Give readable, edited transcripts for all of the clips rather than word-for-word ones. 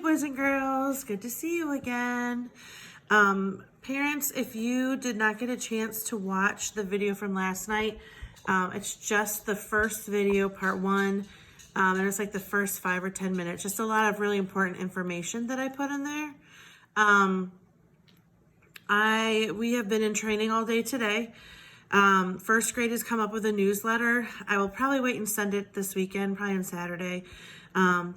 boys and girls. Good to see you again. Parents, if you did not get a chance to watch the video from last night, it's just the first video, part one, and it's like the first 5 or 10 minutes. Just a lot of really important information that I put in there. We have been in training all day today. First grade has come up with a newsletter. I will probably wait and send it this weekend, probably on Saturday.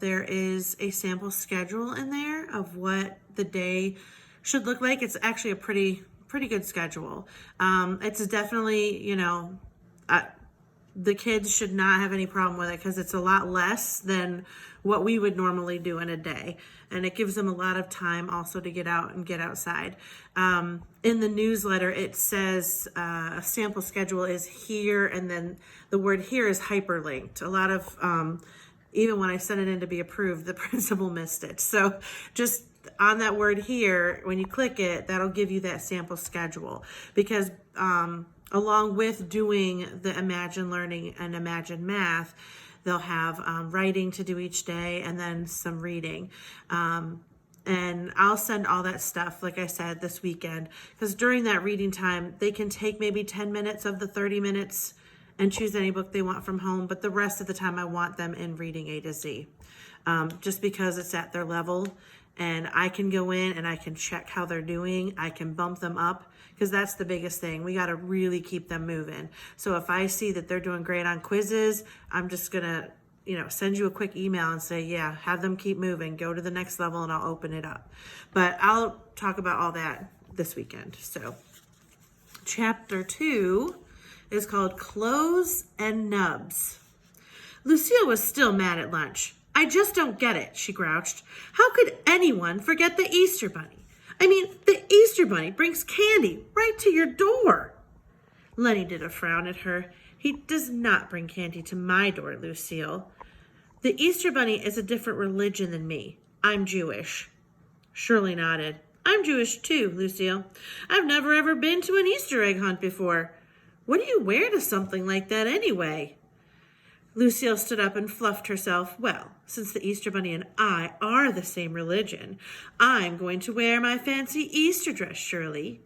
There is a sample schedule in there of what the day should look like. It's actually a pretty good schedule. It's definitely, the kids should not have any problem with it because it's a lot less than what we would normally do in a day. And it gives them a lot of time also to get out and get outside. In the newsletter, it says a sample schedule is here, and then the word here is hyperlinked. A lot of, even when I sent it in to be approved, the principal missed it. So just on that word here, when you click it, that'll give you that sample schedule. Because along with doing the Imagine Learning and Imagine Math, they'll have writing to do each day and then some reading. And I'll send all that stuff, like I said, this weekend. Because during that reading time, they can take maybe 10 minutes of the 30 minutes and choose any book they want from home. But the rest of the time, I want them in reading A to Z. Just because it's at their level. And I can go in and I can check how they're doing. I can bump them up. Because that's the biggest thing. We got to really keep them moving. So if I see that they're doing great on quizzes, I'm just going to, send you a quick email and say, yeah, have them keep moving. Go to the next level and I'll open it up. But I'll talk about all that this weekend. So chapter 2 is called Clothes and Nubs. Lucille was still mad at lunch. I just don't get it, she grouched. How could anyone forget the Easter Bunny? I mean, the Easter Bunny brings candy right to your door. Lenny did a frown at her. He does not bring candy to my door, Lucille. The Easter Bunny is a different religion than me. I'm Jewish. Shirley nodded. I'm Jewish too, Lucille. I've never ever been to an Easter egg hunt before. What do you wear to something like that anyway? Lucille stood up and fluffed herself. Well, since the Easter Bunny and I are the same religion, I'm going to wear my fancy Easter dress, Shirley.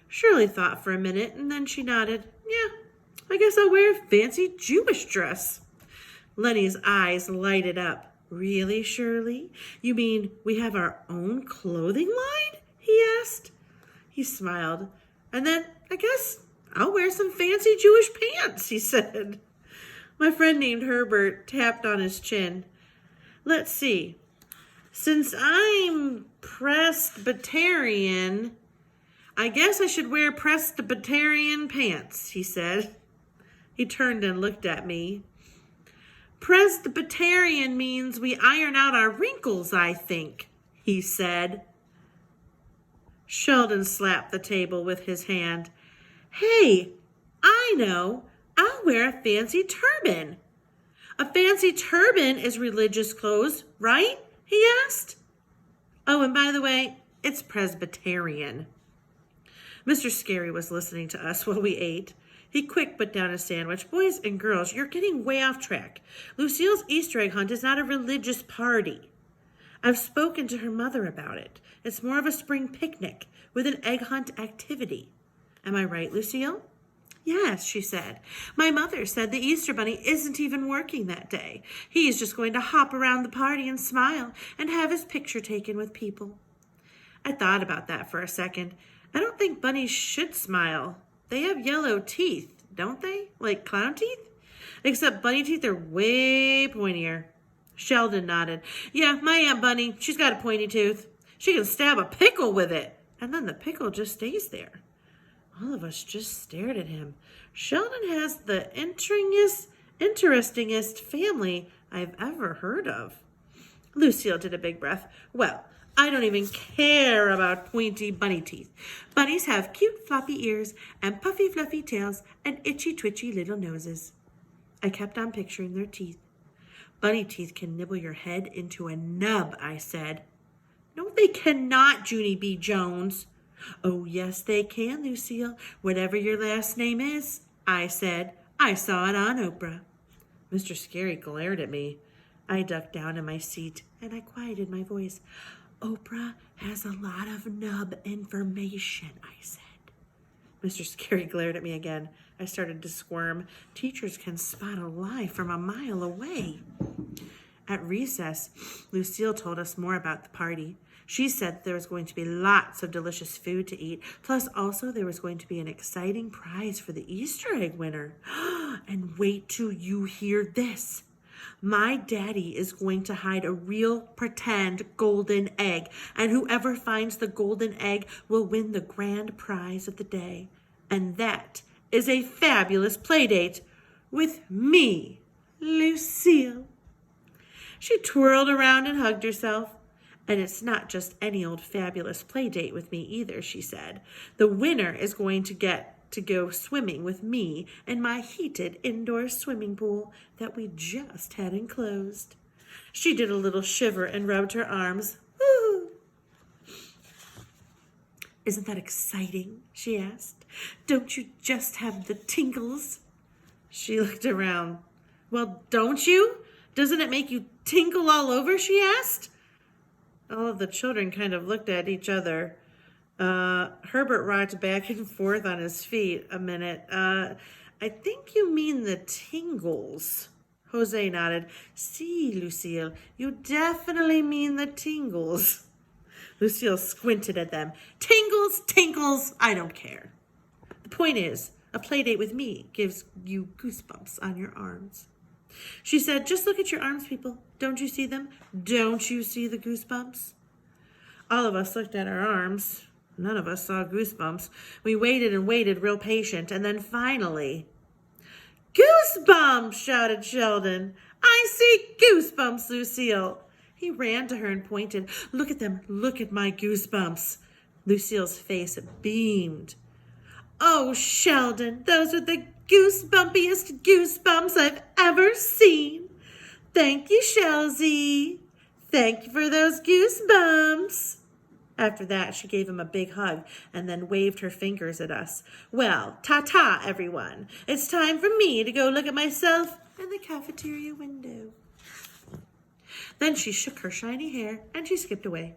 Shirley thought for a minute, and then she nodded. Yeah, I guess I'll wear a fancy Jewish dress. Lenny's eyes lighted up. Really, Shirley? You mean we have our own clothing line? He asked. He smiled. And then I guess I'll wear some fancy Jewish pants, he said. My friend named Herbert tapped on his chin. Let's see. Since I'm Presbyterian, I guess I should wear Presbyterian pants, he said. He turned and looked at me. Presbyterian means we iron out our wrinkles, I think, he said. Sheldon slapped the table with his hand. Hey, I know. I'll wear a fancy turban. A fancy turban is religious clothes, right? He asked. Oh, and by the way, it's Presbyterian. Mr. Scary was listening to us while we ate. He quick put down his sandwich. Boys and girls, you're getting way off track. Lucille's Easter egg hunt is not a religious party. I've spoken to her mother about it. It's more of a spring picnic with an egg hunt activity. Am I right, Lucille? Yes, she said. My mother said the Easter Bunny isn't even working that day. He is just going to hop around the party and smile and have his picture taken with people. I thought about that for a second. I don't think bunnies should smile. They have yellow teeth, don't they? Like clown teeth? Except bunny teeth are way pointier. Sheldon nodded. Yeah, my Aunt Bunny, she's got a pointy tooth. She can stab a pickle with it, and then the pickle just stays there. All of us just stared at him. Sheldon has the interestingest family I've ever heard of. Lucille did a big breath. Well, I don't even care about pointy bunny teeth. Bunnies have cute floppy ears and puffy fluffy tails and itchy twitchy little noses. I kept on picturing their teeth. Bunny teeth can nibble your head into a nub, I said. No, they cannot, Junie B. Jones. Oh, yes, they can, Lucille. Whatever your last name is, I said. I saw it on Oprah. Mr. Scary glared at me. I ducked down in my seat and I quieted my voice. Oprah has a lot of nub information, I said. Mr. Scary glared at me again. I started to squirm. Teachers can spot a lie from a mile away. At recess, Lucille told us more about the party. She said there was going to be lots of delicious food to eat, plus also there was going to be an exciting prize for the Easter egg winner. And wait till you hear this. My daddy is going to hide a real pretend golden egg, and whoever finds the golden egg will win the grand prize of the day. And that is a fabulous play date with me, Lucille. She twirled around and hugged herself. And it's not just any old fabulous play date with me either, she said. The winner is going to get to go swimming with me in my heated indoor swimming pool that we just had enclosed. She did a little shiver and rubbed her arms. Woo! Isn't that exciting? She asked. Don't you just have the tingles? She looked around. Well, don't you? Doesn't it make you tingle all over? She asked. All of the children kind of looked at each other. Herbert rocked back and forth on his feet a minute. I think you mean the tingles. Jose nodded. See, Lucille, you definitely mean the tingles. Lucille squinted at them. Tingles, tinkles, I don't care. The point is, a play date with me gives you goosebumps on your arms. She said, just look at your arms, people. Don't you see them? Don't you see the goosebumps? All of us looked at our arms. None of us saw goosebumps. We waited and waited, real patient, and then finally, goosebumps, shouted Sheldon. I see goosebumps, Lucille. He ran to her and pointed. Look at them. Look at my goosebumps. Lucille's face beamed. Oh, Sheldon, those are the goosebumpiest goosebumps I've ever seen. Thank you, Shelzy. Thank you for those goosebumps. After that, she gave him a big hug and then waved her fingers at us. Well, ta-ta, everyone. It's time for me to go look at myself in the cafeteria window. Then she shook her shiny hair and she skipped away.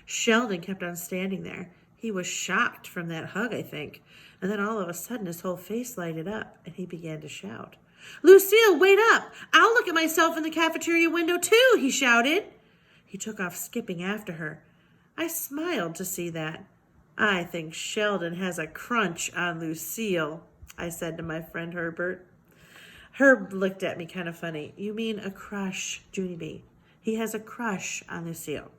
Sheldon kept on standing there. He was shocked from that hug, I think. And then all of a sudden his whole face lighted up and he began to shout. Lucille, wait up! I'll look at myself in the cafeteria window too, he shouted. He took off skipping after her. I smiled to see that. I think Sheldon has a crunch on Lucille, I said to my friend Herbert. Herb looked at me kind of funny. You mean a crush, Junie B. He has a crush on Lucille.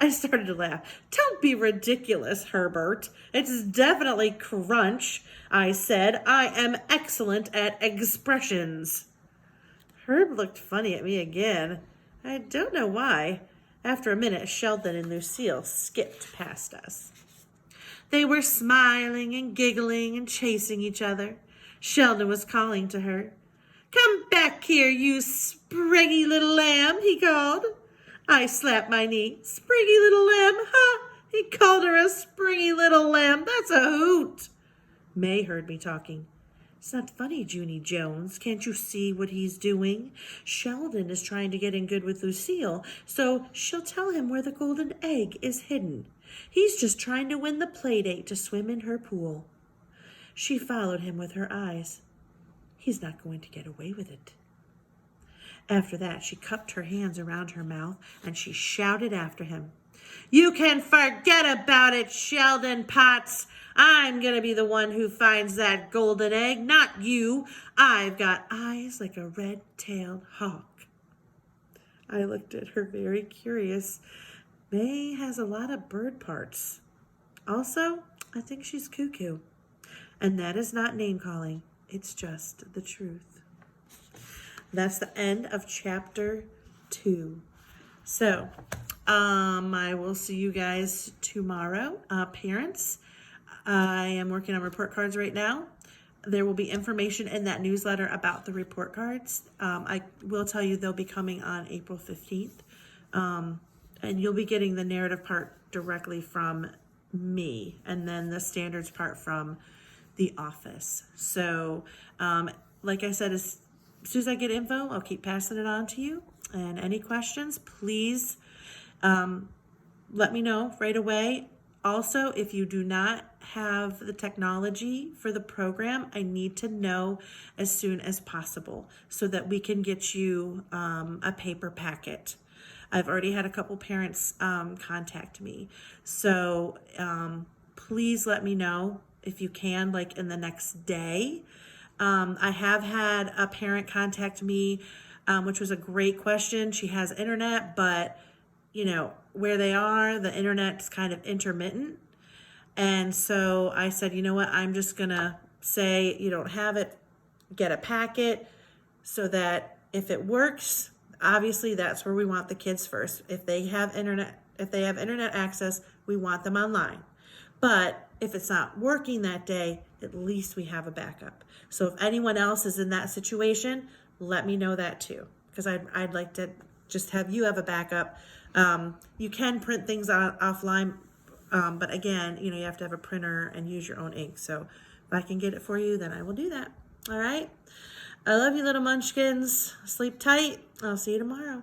I started to laugh. Don't be ridiculous, Herbert. It's definitely crunch, I said. I am excellent at expressions. Herb looked funny at me again. I don't know why. After a minute, Sheldon and Lucille skipped past us. They were smiling and giggling and chasing each other. Sheldon was calling to her. Come back here, you spriggy little lamb, he called. I slapped my knee. Spriggy little lamb, ha! He called her a springy little lamb. That's a hoot. May heard me talking. It's not funny, Junie Jones. Can't you see what he's doing? Sheldon is trying to get in good with Lucille, so she'll tell him where the golden egg is hidden. He's just trying to win the play date to swim in her pool. She followed him with her eyes. He's not going to get away with it. After that, she cupped her hands around her mouth and she shouted after him. You can forget about it, Sheldon Potts. I'm going to be the one who finds that golden egg, not you. I've got eyes like a red-tailed hawk. I looked at her very curious. May has a lot of bird parts. Also, I think she's cuckoo. And that is not name-calling. It's just the truth. That's the end of chapter 2. So, I will see you guys tomorrow. Parents, I am working on report cards right now. There will be information in that newsletter about the report cards. I will tell you they'll be coming on April 15th. And you'll be getting the narrative part directly from me, and then the standards part from the office. So, like I said, as soon as I get info, I'll keep passing it on to you. And any questions, please let me know right away. Also, if you do not have the technology for the program, I need to know as soon as possible so that we can get you a paper packet. I've already had a couple parents contact me. So please let me know if you can, like in the next day. I have had a parent contact me, which was a great question. She has internet, but where they are, the internet's kind of intermittent. And so I said, you know what, I'm just going to say you don't have it, get a packet so that if it works, obviously that's where we want the kids first. If they have internet access, we want them online. But if it's not working that day, at least we have a backup. So if anyone else is in that situation, let me know that too, because I'd like to just have you have a backup. You can print things offline, but again, you have to have a printer and use your own ink. So if I can get it for you, then I will do that. All right. I love you, little munchkins. Sleep tight. I'll see you tomorrow.